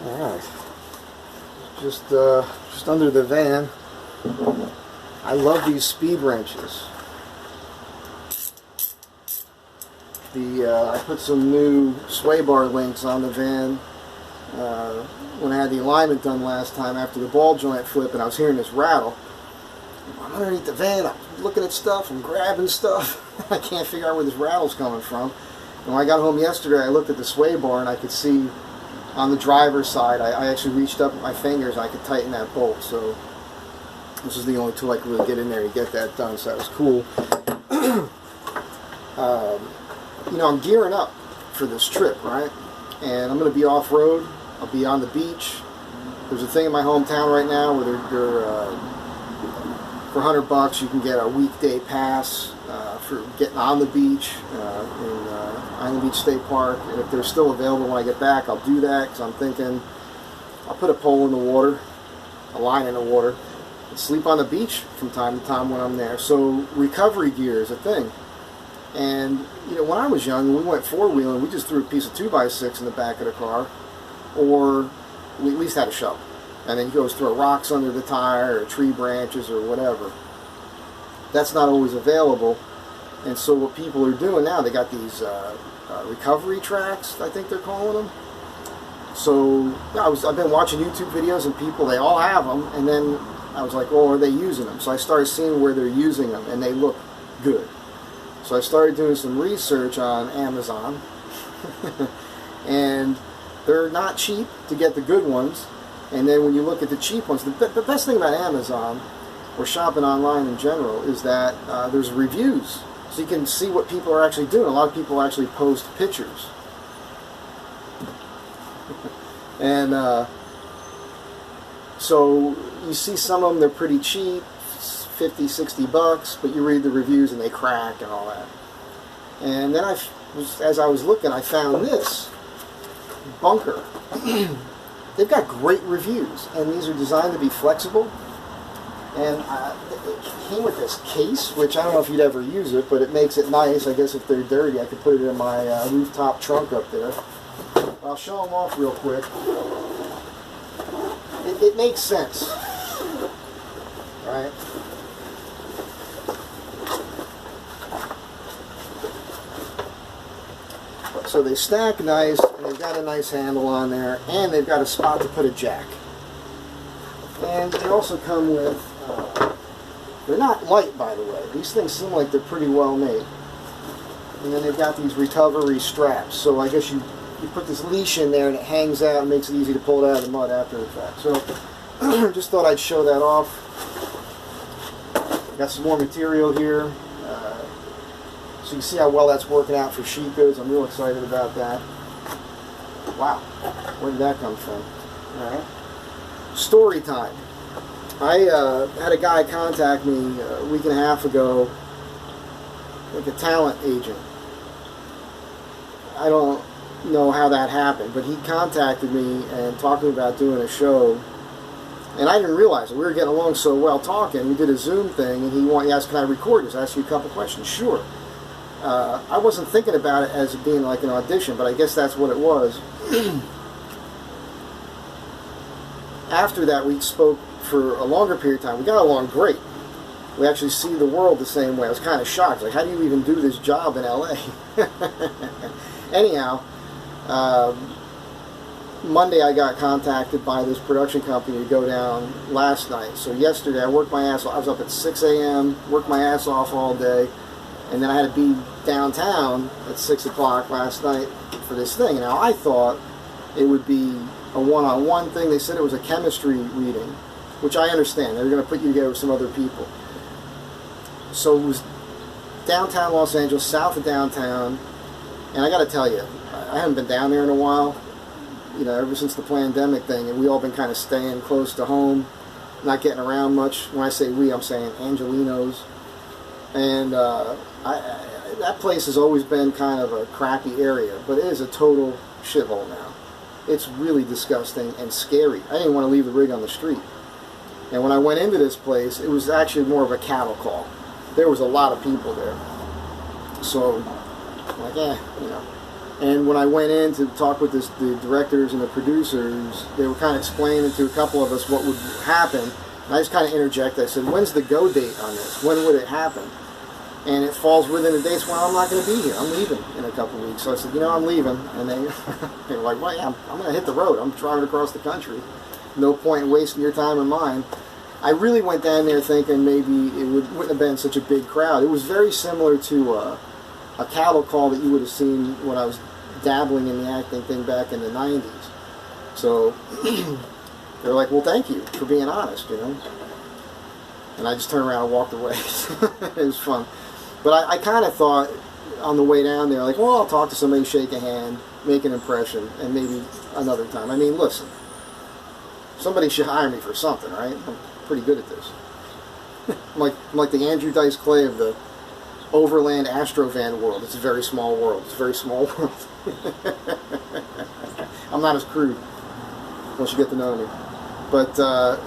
Alright. Just under the van. I love these speed wrenches. I put some new sway bar links on the van when I had the alignment done last time after the ball joint flip, and I was hearing this rattle. I'm underneath the van, I'm looking at stuff, I'm grabbing stuff. I can't figure out where this rattle's coming from. And when I got home yesterday, I looked at the sway bar and I could see on the driver's side, I actually reached up with my fingers and I could tighten that bolt. So this is the only tool I could really get in there to get that done, so that was cool. You know, I'm gearing up for this trip, right? And I'm going to be off-road. I'll be on the beach. There's a thing in my hometown right now where for $100 you can get a weekday pass for getting on the beach in Island Beach State Park. And if they're still available when I get back, I'll do that, because I'm thinking I'll put a pole in the water, a line in the water, and sleep on the beach from time to time when I'm there. So recovery gear is a thing. And, you know, when I was young, when we went four-wheeling, we just threw a piece of 2x6 in the back of the car, or we at least had a shovel. And then you go throw rocks under the tire, or tree branches, or whatever. That's not always available. And so what people are doing now, they got these recovery tracks, I think they're calling them. So yeah, I've been watching YouTube videos, and people, they all have them. And then I was like, well, are they using them? So I started seeing where they're using them, and they look good. So I started doing some research on Amazon, and they're not cheap to get the good ones. And then when you look at the cheap ones, the best thing about Amazon, or shopping online in general, is that there's reviews. So you can see what people are actually doing. A lot of people actually post pictures. And so you see some of them, they're pretty cheap. 50, 60 bucks, but you read the reviews and they crack and all that. And then as I was looking, I found this bunker. They've got great reviews, and these are designed to be flexible. And it came with this case, which I don't know if you'd ever use it, but it makes it nice. I guess if they're dirty, I could put it in my rooftop trunk up there. I'll show them off real quick. It makes sense, right? So they stack nice, and they've got a nice handle on there, and they've got a spot to put a jack. And they also come with, they're not light, by the way. These things seem like they're pretty well made. And then they've got these recovery straps. So I guess you put this leash in there and it hangs out and makes it easy to pull it out of the mud after the fact. So just thought I'd show that off. Got some more material here. So you can see how well that's working out for sheet goods. I'm real excited about that. Wow, where did that come from? Alright. Story time. I had a guy contact me a week and a half ago, like a talent agent. I don't know how that happened, but he contacted me and talked to me about doing a show. And I didn't realize it. We were getting along so well talking. We did a Zoom thing, and he asked, can I record this? Ask you a couple questions. Sure. I wasn't thinking about it as being like an audition, but I guess that's what it was. After that, we spoke for a longer period of time. We got along great. We actually see the world the same way. I was kind of shocked. Like, how do you even do this job in LA? Anyhow, Monday I got contacted by this production company to go down last night. So yesterday I worked my ass off. I was up at 6 a.m., worked my ass off all day, and then I had to be downtown at 6 o'clock last night for this thing. Now I thought it would be a one-on-one thing. They said it was a chemistry reading, which I understand. They were going to put you together with some other people. So it was downtown Los Angeles, south of downtown, and I got to tell you, I haven't been down there in a while, you know, ever since the pandemic thing, and we all been kind of staying close to home, not getting around much. When I say we, I'm saying Angelinos. And that place has always been kind of a crappy area, but it is a total shithole now. It's really disgusting and scary. I didn't want to leave the rig on the street. And when I went into this place, it was actually more of a cattle call. There was a lot of people there. So, like, you know. And when I went in to talk with the directors and the producers, they were kind of explaining to a couple of us what would happen. And I just kind of interjected. I said, when's the go date on this? When would it happen? And it falls within the dates. Well, I'm not going to be here. I'm leaving in a couple of weeks. So I said, you know, I'm leaving. And they were like, well, yeah, I'm going to hit the road. I'm driving across the country. No point in wasting your time and mine. I really went down there thinking maybe it wouldn't have been such a big crowd. It was very similar to a cattle call that you would have seen when I was dabbling in the acting thing back in the 90s. So they're like, well, thank you for being honest, you know. And I just turned around and walked away. It was fun. But I kind of thought on the way down there, like, well, I'll talk to somebody, shake a hand, make an impression, and maybe another time. I mean, listen, somebody should hire me for something, right? I'm pretty good at this. I'm like the Andrew Dice Clay of the Overland Astro van world. It's a very small world. It's a very small world. I'm not as crude once you get to know me. But the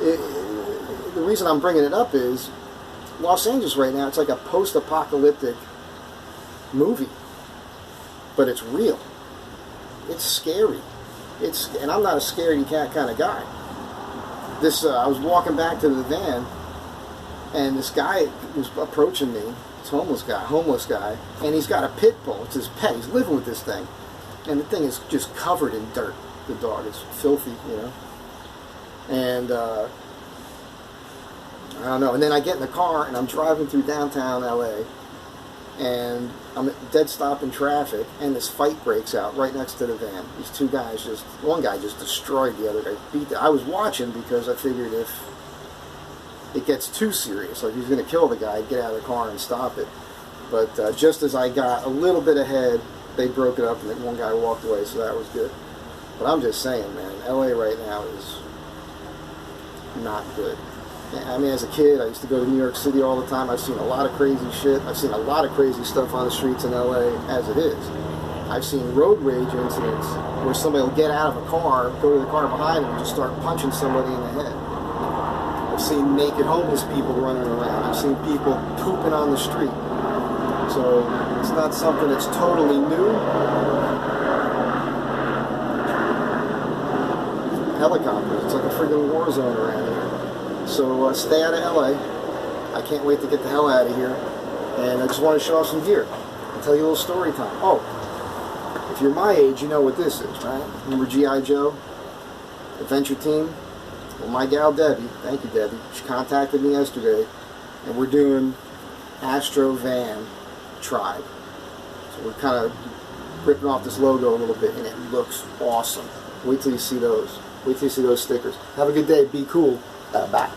reason I'm bringing it up is Los Angeles right now, it's like a post-apocalyptic movie. But it's real. It's scary. And I'm not a scaredy cat kind of guy. I was walking back to the van, and this guy was approaching me. This homeless guy, and he's got a pit bull. It's his pet. He's living with this thing, and the thing is just covered in dirt. The dog is filthy, you know. And I don't know. And then I get in the car, and I'm driving through downtown LA, and I'm at dead stop in traffic, and this fight breaks out right next to the van. These two guys one guy just destroyed the other guy. I was watching because I figured if it gets too serious, like he's going to kill the guy, get out of the car and stop it. But just as I got a little bit ahead, they broke it up, and then one guy walked away, so that was good. But I'm just saying, man, LA right now is not good. I mean, as a kid, I used to go to New York City all the time. I've seen a lot of crazy shit. I've seen a lot of crazy stuff on the streets in LA as it is. I've seen road rage incidents where somebody will get out of a car, go to the car behind them, and just start punching somebody in the head. I've seen naked homeless people running around. I've seen people pooping on the street. So it's not something that's totally new. Helicopters. It's like a friggin' war zone around here. So stay out of LA. I can't wait to get the hell out of here. And I just want to show off some gear. I'll tell you a little story time. Oh, if you're my age, you know what this is, right? Remember G.I. Joe? Adventure Team? Well, my gal Debbie, thank you Debbie, she contacted me yesterday, and we're doing Astro Van Tribe. So we're kind of ripping off this logo a little bit, and it looks awesome. Wait till you see those. Wait till you see those stickers. Have a good day. Be cool. Bye.